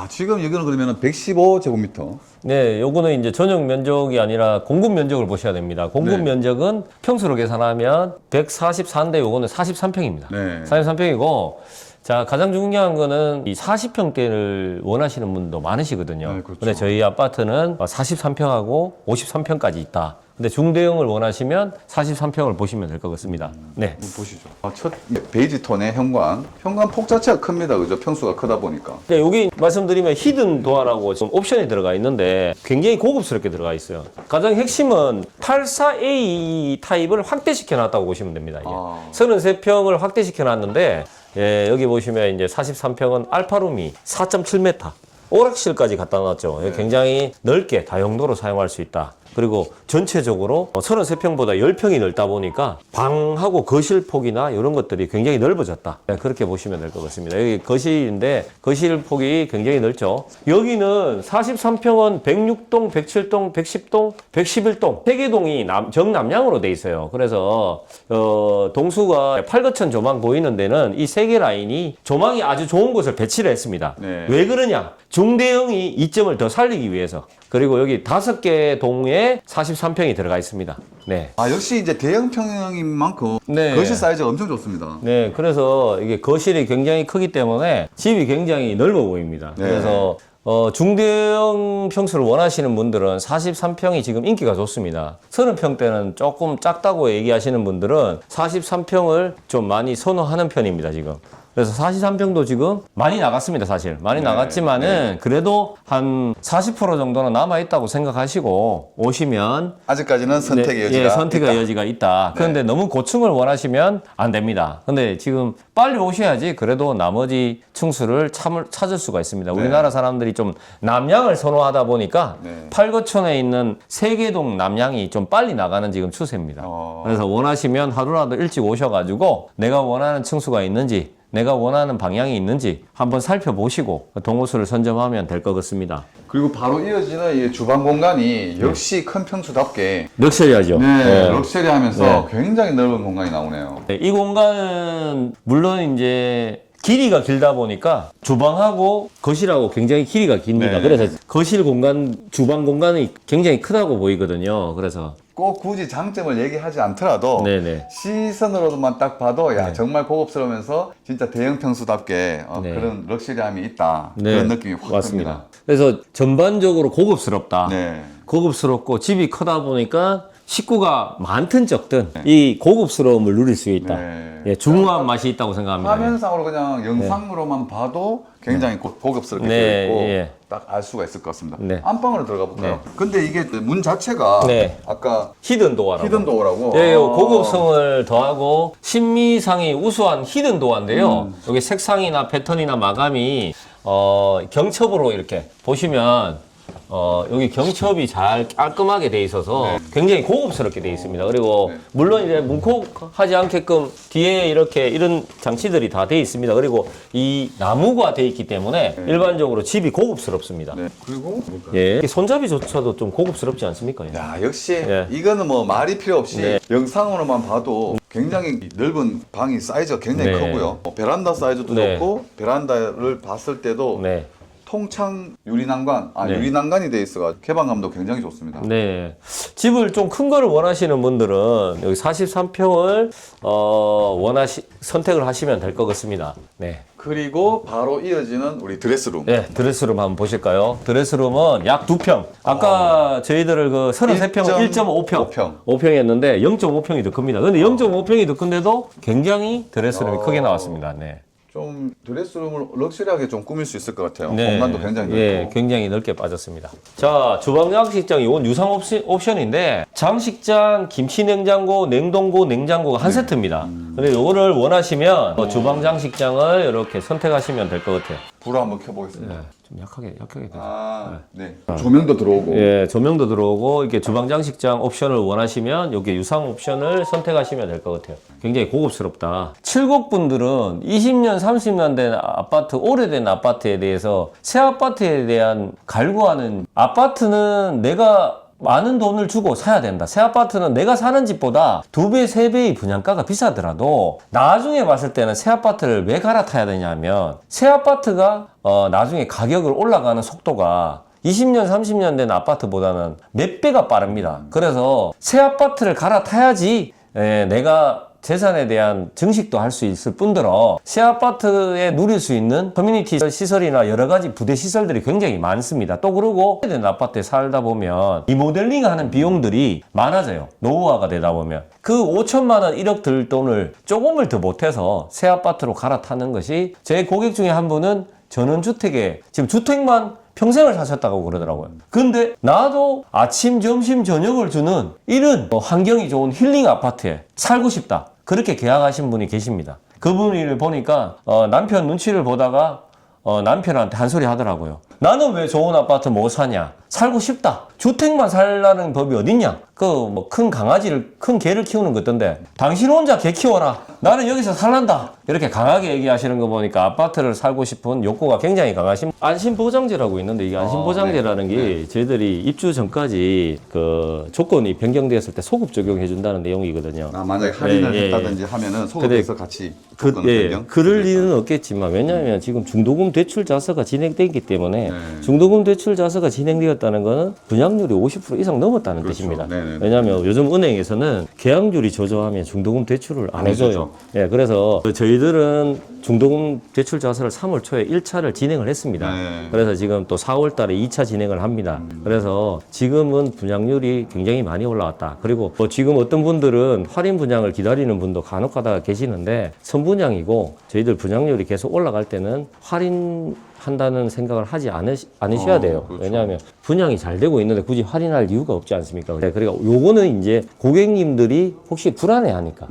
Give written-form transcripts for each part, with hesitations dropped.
지금 여기는 그러면 115제곱미터. 네, 요거는 이제 전용 면적이 아니라 공급 면적을 보셔야 됩니다. 공급 네. 면적은 평수로 계산하면 144인데 요거는 43평입니다. 네. 43평이고, 자, 가장 중요한 거는 이 40평대를 원하시는 분도 많으시거든요. 네, 그렇죠. 근데 저희 아파트는 43평하고 53평까지 있다. 근데 중대형을 원하시면 43평을 보시면 될 것 같습니다. 네. 한번 보시죠. 첫 베이지 톤의 현관. 현관 폭 자체가 큽니다. 그죠? 평수가 크다 보니까. 네, 여기 말씀드리면 히든 도어라고 좀 옵션이 들어가 있는데 굉장히 고급스럽게 들어가 있어요. 가장 핵심은 84A 타입을 확대시켜 놨다고 보시면 됩니다. 이게. 33평을 확대시켜 놨는데 예, 여기 보시면 이제 43평은 알파룸이 4.7m. 오락실까지 갖다 놨죠. 굉장히 넓게 다용도로 사용할 수 있다. 그리고 전체적으로 33평보다 10평이 넓다 보니까 방하고 거실 폭이나 이런 것들이 굉장히 넓어졌다. 네, 그렇게 보시면 될 것 같습니다. 여기 거실인데 거실 폭이 굉장히 넓죠. 여기는 43평은 106동, 107동, 110동, 111동 3개 동이 정남향으로 돼 있어요. 그래서 동수가 팔거천 조망 보이는 데는 이 3개 라인이 조망이 아주 좋은 곳을 배치를 했습니다. 네. 왜 그러냐? 중대형이 이점을 더 살리기 위해서. 그리고 여기 5개 동에 43평이 들어가 있습니다. 네. 역시 이제 대형 평형인 만큼 네. 거실 사이즈가 엄청 좋습니다. 네, 그래서 이게 거실이 굉장히 크기 때문에 집이 굉장히 넓어 보입니다. 네. 그래서 중대형 평수를 원하시는 분들은 43평이 지금 인기가 좋습니다. 30평대는 조금 작다고 얘기하시는 분들은 43평을 좀 많이 선호하는 편입니다, 지금. 그래서 43평도 지금 많이 나갔습니다, 사실. 많이 나갔지만은 그래도 한 40% 정도는 남아있다고 생각하시고 오시면 아직까지는 선택의 여지가 예, 선택의 있다. 여지가 있다. 그런데 너무 고층을 원하시면 안 됩니다. 근데 지금 빨리 오셔야지 그래도 나머지 층수를 찾을 수가 있습니다. 우리나라 사람들이 좀 남양을 선호하다 보니까 팔거천에 있는 세계동 남양이 좀 빨리 나가는 지금 추세입니다. 그래서 원하시면 하루라도 일찍 오셔가지고 내가 원하는 층수가 있는지 내가 원하는 방향이 있는지 한번 살펴보시고 동호수를 선점하면 될 것 같습니다. 그리고 바로 이어지는 이 주방 공간이 역시 큰 평수답게 럭셔리하죠. 럭셔리하면서 굉장히 넓은 공간이 나오네요. 네, 이 공간은 물론 이제 길이가 길다 보니까 주방하고 거실하고 굉장히 길이가 깁니다. 네. 그래서 거실 공간, 주방 공간이 굉장히 크다고 보이거든요. 그래서 꼭 굳이 장점을 얘기하지 않더라도 네네. 시선으로만 딱 봐도 정말 고급스러우면서 진짜 대형 평수답게 네. 그런 럭셔리함이 있다. 네, 그런 느낌이 확 맞습니다. 듭니다. 그래서 전반적으로 고급스럽다. 네. 고급스럽고 집이 크다 보니까 식구가 많든 적든 이 고급스러움을 누릴 수 있다. 네. 예, 중후한 맛이 있다고 생각합니다. 화면상으로 그냥 영상으로만 봐도 굉장히 고급스럽게 네, 되어 있고 예. 딱 알 수가 있을 것 같습니다. 네. 안방으로 들어가 볼까요? 근데 이게 문 자체가 네. 아까 히든 도어라고. 히든 도어라고 예, 고급성을 더하고 신미상이 우수한 히든 도어인데요. 여기 색상이나 패턴이나 마감이 경첩으로 이렇게 보시면 여기 경첩이 잘 깔끔하게 돼 있어서 굉장히 고급스럽게 돼 있습니다. 그리고 물론 이제 문콕하지 않게끔 뒤에 이렇게 이런 장치들이 다 돼 있습니다. 그리고 이 나무가 돼 있기 때문에 일반적으로 집이 고급스럽습니다. 네. 그리고 예, 손잡이조차도 좀 고급스럽지 않습니까? 야, 역시 예. 이거는 뭐 말이 필요 없이 네. 영상으로만 봐도 굉장히 넓은 방이 사이즈가 굉장히 네. 크고요. 베란다 사이즈도 네. 좋고 베란다를 봤을 때도 네. 통창 유리난간, 네. 유리난간이 돼 있어가지고 개방감도 굉장히 좋습니다. 네. 집을 좀 큰 거를 원하시는 분들은 여기 43평을 선택을 하시면 될 것 같습니다. 네. 그리고 바로 이어지는 우리 드레스룸. 네, 드레스룸 한번 보실까요? 드레스룸은 약 2평. 아까 저희들을 그 33평은 1.5평. 5평이었는데 0.5평이 더 큽니다. 근데 0.5평이 더 큰데도 굉장히 드레스룸이 크게 나왔습니다. 네. 좀 드레스룸을 럭셔리하게 좀 꾸밀 수 있을 것 같아요. 네. 공간도 굉장히 넓고. 예, 굉장히 넓게 빠졌습니다. 자, 주방 장식장 이건 유상 옵션인데 장식장, 김치 냉장고, 냉동고, 냉장고가 한 세트입니다. 근데 이거를 원하시면 주방 장식장을 이렇게 선택하시면 될 것 같아요. 불을 한번 켜보겠습니다. 좀 약하게 되죠. 네. 조명도 들어오고. 예, 조명도 들어오고 이렇게 주방 장식장 옵션을 원하시면 여기 유상 옵션을 선택하시면 될 것 같아요. 굉장히 고급스럽다. 칠곡분들은 20년, 30년 된 아파트, 오래된 아파트에 대해서 새 아파트에 대한 갈구하는 아파트는 내가 많은 돈을 주고 사야 된다. 새 아파트는 내가 사는 집보다 2배, 3배의 분양가가 비싸더라도 나중에 봤을 때는 새 아파트를 왜 갈아타야 되냐면 새 아파트가 나중에 가격을 올라가는 속도가 20년, 30년 된 아파트보다는 몇 배가 빠릅니다. 그래서 새 아파트를 갈아타야지 내가 재산에 대한 증식도 할 수 있을 뿐더러 새 아파트에 누릴 수 있는 커뮤니티 시설이나 여러 가지 부대 시설들이 굉장히 많습니다. 또 그러고 오래된 아파트에 살다 보면 리모델링 하는 비용들이 많아져요. 노후화가 되다 보면 그 5천만 원, 1억 들 돈을 조금을 더 못해서 새 아파트로 갈아타는 것이 제 고객 중에 한 분은 전원주택에 지금 주택만 평생을 사셨다고 그러더라고요. 근데 나도 아침, 점심, 저녁을 주는 이런 환경이 좋은 힐링 아파트에 살고 싶다. 그렇게 계약하신 분이 계십니다. 그분을 보니까 남편 눈치를 보다가 남편한테 한 소리 하더라고요. 나는 왜 좋은 아파트 못 사냐? 살고 싶다. 주택만 살라는 법이 어딨냐? 큰 강아지를, 큰 개를 키우는 것 같던데 당신 혼자 개 키워라. 나는 여기서 살란다. 이렇게 강하게 얘기하시는 거 보니까 아파트를 살고 싶은 욕구가 굉장히 강하신 안심보장제라고 있는데 이게 안심보장제라는 게 저희들이 입주 전까지 그 조건이 변경되었을 때 소급 적용해 준다는 내용이거든요. 만약에 할인을 했다든지 하면은 소급해서 같이 조건 변경? 그럴 리는 없겠지만 왜냐하면 지금 중도금 대출 자서가 진행되기 때문에 중도금 대출 자서가 진행되었다는 것은 분양률이 50% 이상 넘었다는 뜻입니다. 왜냐하면 요즘 은행에서는 계약률이 저조하면 중도금 대출을 안 해줘요. 예, 그래서 저희들은 중도금 대출 자서를 3월 초에 1차를 진행을 했습니다. 그래서 지금 또 4월 달에 2차 진행을 합니다. 그래서 지금은 분양률이 굉장히 많이 올라왔다. 그리고 지금 어떤 분들은 할인 분양을 기다리는 분도 간혹 가다가 계시는데 선분양이고 저희들 분양률이 계속 올라갈 때는 할인한다는 생각을 하지 않으셔야 돼요. 그렇죠. 왜냐하면 분양이 잘 되고 있는데 굳이 할인할 이유가 없지 않습니까? 그러니까 요거는 이제 고객님들이 혹시 불안해하니까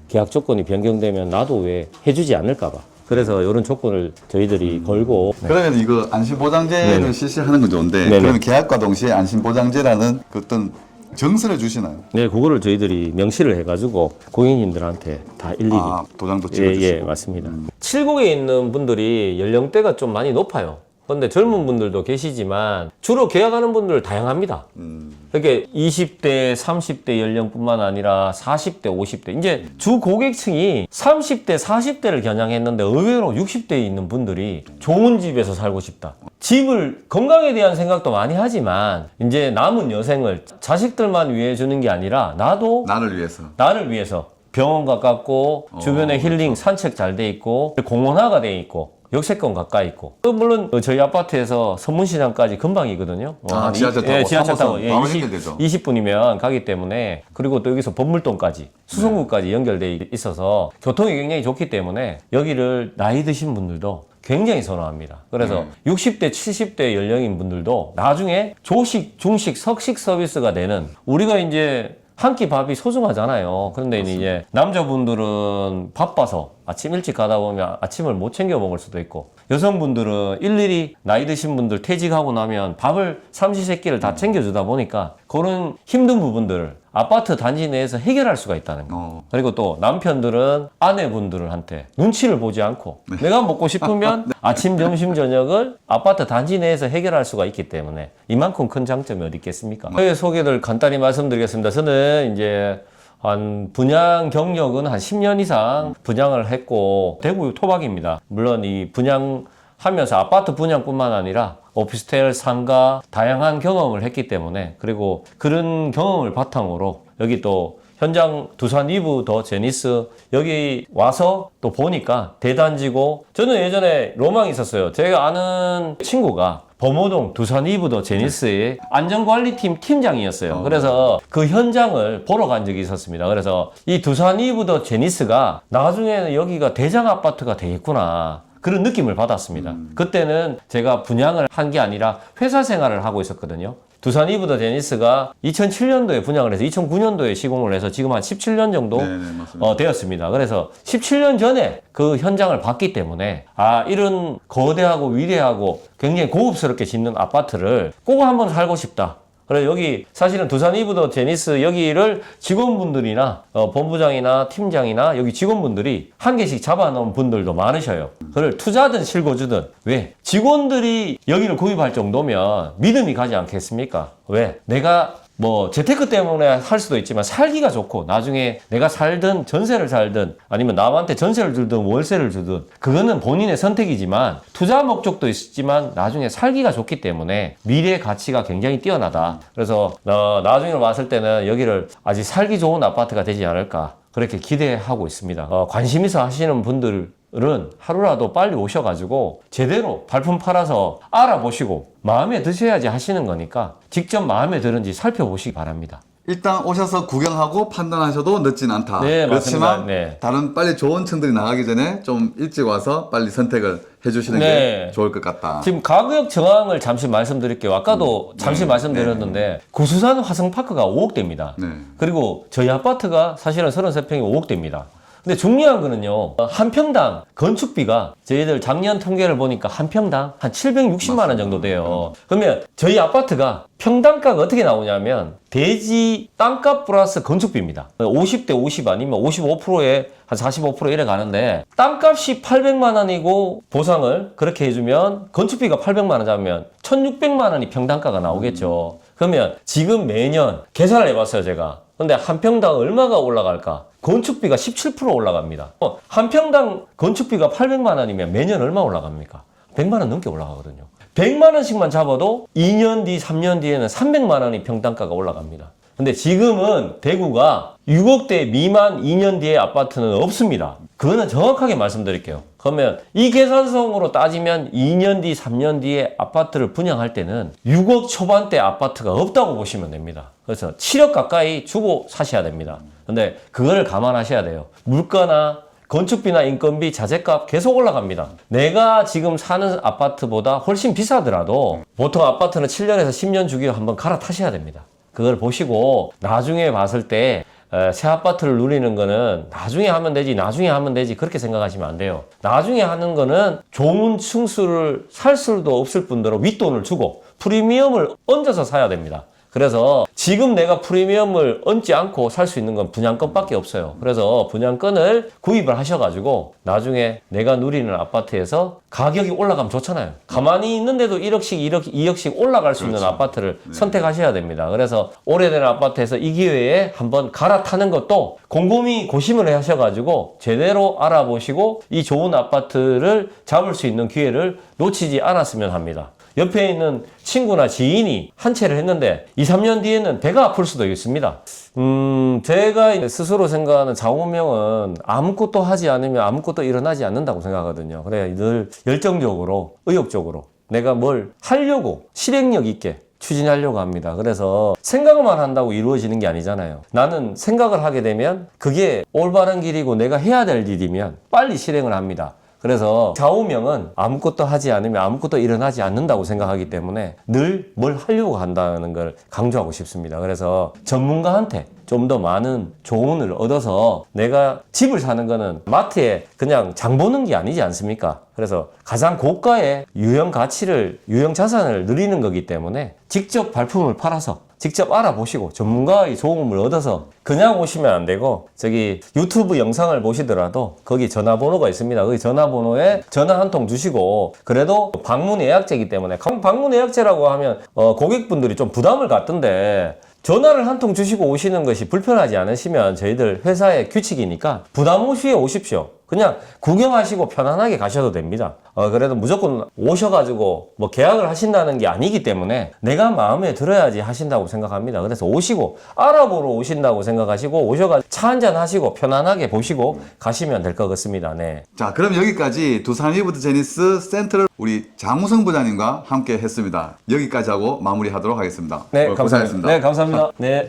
계약 조건이 변경되면 나도 왜 해주지 않을까봐. 그래서 이런 조건을 저희들이 걸고. 그러면 이거 안심보장제를 실시하는 건 좋은데 그러면 계약과 동시에 안심보장제라는 그 어떤 정서를 주시나요? 네, 그거를 저희들이 명시를 해가지고 고객님들한테 다 일일이 도장도 찍어주시고. 예, 맞습니다. 70에 있는 분들이 연령대가 좀 많이 높아요. 그런데 젊은 분들도 계시지만 주로 계약하는 분들 다양합니다. 그러니까 20대, 30대 연령뿐만 아니라 40대, 50대 이제 주 고객층이 30대, 40대를 겨냥했는데 의외로 60대에 있는 분들이 좋은 집에서 살고 싶다. 집을 건강에 대한 생각도 많이 하지만 이제 남은 여생을 자식들만 위해 주는 게 아니라 나를 위해서 병원 가깝고 주변에 힐링 산책 잘 돼 있고 공원화가 돼 있고 역세권 가까이 있고 물론 저희 아파트에서 서문시장까지 금방이거든요. 지하철 타고 지하철 타고 20분이면 가기 때문에 그리고 또 여기서 법물동까지 수성구까지 연결돼 있어서 교통이 굉장히 좋기 때문에 여기를 나이 드신 분들도 굉장히 선호합니다. 그래서 60대, 70대 연령인 분들도 나중에 조식, 중식, 석식 서비스가 되는 우리가 이제 한 끼 밥이 소중하잖아요. 그런데 이제 남자분들은 바빠서 아침 일찍 가다 보면 아침을 못 챙겨 먹을 수도 있고 여성분들은 일일이 나이 드신 분들 퇴직하고 나면 밥을 삼시세끼를 다 챙겨주다 보니까 그런 힘든 부분들을 아파트 단지 내에서 해결할 수가 있다는 거. 그리고 또 남편들은 아내분들한테 눈치를 보지 않고 내가 먹고 싶으면 아침, 점심, 저녁을 아파트 단지 내에서 해결할 수가 있기 때문에 이만큼 큰 장점이 어디 있겠습니까? 저의 소개를 간단히 말씀드리겠습니다. 저는 이제 분양 경력은 한 10년 이상 분양을 했고 대구 토박입니다. 물론 이 분양하면서 아파트 분양뿐만 아니라 오피스텔, 상가 다양한 경험을 했기 때문에 그리고 그런 경험을 바탕으로 여기 또 현장 두산 이브 더 제니스 여기 와서 또 보니까 대단지고 저는 예전에 로망이 있었어요. 제가 아는 친구가 범호동 두산 이브 더 제니스의 안전관리팀 팀장이었어요. 그래서 그 현장을 보러 간 적이 있었습니다. 그래서 이 두산 이브 더 제니스가 나중에는 여기가 대장 아파트가 되겠구나. 그런 느낌을 받았습니다. 그때는 제가 분양을 한 게 아니라 회사 생활을 하고 있었거든요. 두산 이브 더 제니스가 2007년도에 분양을 해서 2009년도에 시공을 해서 지금 한 17년 정도 되었습니다. 그래서 17년 전에 그 현장을 봤기 때문에 이런 거대하고 위대하고 굉장히 고급스럽게 짓는 아파트를 꼭 한번 살고 싶다. 그래서 여기 사실은 두산 이브 더 제니스 여기를 직원분들이나 본부장이나 팀장이나 여기 직원분들이 한 개씩 잡아놓은 분들도 많으셔요. 그걸 투자든 실거주든 왜? 직원들이 여기를 구입할 정도면 믿음이 가지 않겠습니까? 왜? 내가 뭐 재테크 때문에 할 수도 있지만 살기가 좋고 나중에 내가 살든 전세를 살든 아니면 남한테 전세를 주든 월세를 주든 그거는 본인의 선택이지만 투자 목적도 있지만 나중에 살기가 좋기 때문에 미래의 가치가 굉장히 뛰어나다. 그래서 나중에 왔을 때는 여기를 아직 살기 좋은 아파트가 되지 않을까 그렇게 기대하고 있습니다. 관심 있어 하시는 분들은 하루라도 빨리 오셔가지고 제대로 발품 팔아서 알아보시고 마음에 드셔야지 하시는 거니까 직접 마음에 드는지 살펴보시기 바랍니다. 일단 오셔서 구경하고 판단하셔도 늦진 않다. 네, 그렇지만 맞습니다. 네. 다른 빨리 좋은 층들이 나가기 전에 좀 일찍 와서 빨리 선택을 해주시는 네. 게 좋을 것 같다. 지금 가격 정황을 잠시 말씀드릴게요. 아까도 잠시 말씀드렸는데 구수산 화성파크가 5억대입니다. 네. 그리고 저희 아파트가 사실은 33평이 5억대입니다. 근데 중요한 거는요, 한 평당 건축비가 저희들 작년 통계를 보니까 한 평당 한 760만 원 정도 돼요. 그러면 저희 아파트가 평당가가 어떻게 나오냐면 대지 땅값 플러스 건축비입니다. 50대 50 아니면 55%에 한 45% 이래 가는데 땅값이 800만 원이고 보상을 그렇게 해주면 건축비가 800만 원 잡으면 1600만 원이 평당가가 나오겠죠. 그러면 지금 매년 계산을 해봤어요, 제가. 근데 한 평당 얼마가 올라갈까? 건축비가 17% 올라갑니다. 한 평당 건축비가 800만 원이면 매년 얼마 올라갑니까? 100만 원 넘게 올라가거든요. 100만 원씩만 잡아도 2년 뒤, 3년 뒤에는 300만 원이 평당가가 올라갑니다. 근데 지금은 대구가 6억대 미만 2년 뒤에 아파트는 없습니다. 그거는 정확하게 말씀드릴게요. 그러면 이 계산성으로 따지면 2년 뒤, 3년 뒤에 아파트를 분양할 때는 6억 초반대 아파트가 없다고 보시면 됩니다. 그래서 7억 가까이 주고 사셔야 됩니다. 근데 그거를 감안하셔야 돼요. 물가나 건축비나 인건비, 자재값 계속 올라갑니다. 내가 지금 사는 아파트보다 훨씬 비싸더라도 보통 아파트는 7년에서 10년 주기로 한번 갈아타셔야 됩니다. 그걸 보시고 나중에 봤을 때 새 아파트를 누리는 거는 나중에 하면 되지 그렇게 생각하시면 안 돼요. 나중에 하는 거는 좋은 층수를 살 수도 없을 뿐더러 윗돈을 주고 프리미엄을 얹어서 사야 됩니다. 그래서 지금 내가 프리미엄을 얹지 않고 살 수 있는 건 분양권밖에 없어요. 그래서 분양권을 구입을 하셔가지고 나중에 내가 누리는 아파트에서 가격이 올라가면 좋잖아요. 가만히 있는데도 1억씩 2억씩 올라갈 수 있는 아파트를 선택하셔야 됩니다. 그래서 오래된 아파트에서 이 기회에 한번 갈아타는 것도 곰곰이 고심을 하셔가지고 제대로 알아보시고 이 좋은 아파트를 잡을 수 있는 기회를 놓치지 않았으면 합니다. 옆에 있는 친구나 지인이 한 채를 했는데 2, 3년 뒤에는 배가 아플 수도 있습니다. 제가 스스로 생각하는 좌우명은 아무것도 하지 않으면 아무것도 일어나지 않는다고 생각하거든요. 그래 늘 열정적으로, 의욕적으로 내가 뭘 하려고 실행력 있게 추진하려고 합니다. 그래서 생각만 한다고 이루어지는 게 아니잖아요. 나는 생각을 하게 되면 그게 올바른 길이고 내가 해야 될 일이면 빨리 실행을 합니다. 그래서 좌우명은 아무것도 하지 않으면 아무것도 일어나지 않는다고 생각하기 때문에 늘 뭘 하려고 한다는 걸 강조하고 싶습니다. 그래서 전문가한테 좀 더 많은 조언을 얻어서 내가 집을 사는 거는 마트에 그냥 장 보는 게 아니지 않습니까? 그래서 가장 고가의 유형 가치를, 유형 자산을 누리는 거기 때문에 직접 발품을 팔아서 직접 알아보시고 전문가의 도움을 얻어서 그냥 오시면 안 되고 저기 유튜브 영상을 보시더라도 거기 전화번호가 있습니다. 거기 전화번호에 전화 한 통 주시고 그래도 방문 예약제이기 때문에 방문 예약제라고 하면 고객분들이 좀 부담을 갖던데 전화를 한 통 주시고 오시는 것이 불편하지 않으시면 저희들 회사의 규칙이니까 부담 없이 오십시오. 그냥 구경하시고 편안하게 가셔도 됩니다. 그래도 무조건 오셔가지고 뭐 계약을 하신다는 게 아니기 때문에 내가 마음에 들어야지 하신다고 생각합니다. 그래서 오시고 알아보러 오신다고 생각하시고 오셔가지고 차 한잔 하시고 편안하게 보시고 가시면 될 것 같습니다. 네. 자, 그럼 여기까지 두산 리버드 제니스 센트럴 우리 장우성 부장님과 함께 했습니다. 여기까지 하고 마무리하도록 하겠습니다. 네, 고생하셨습니다. 감사합니다. 네, 감사합니다. 네.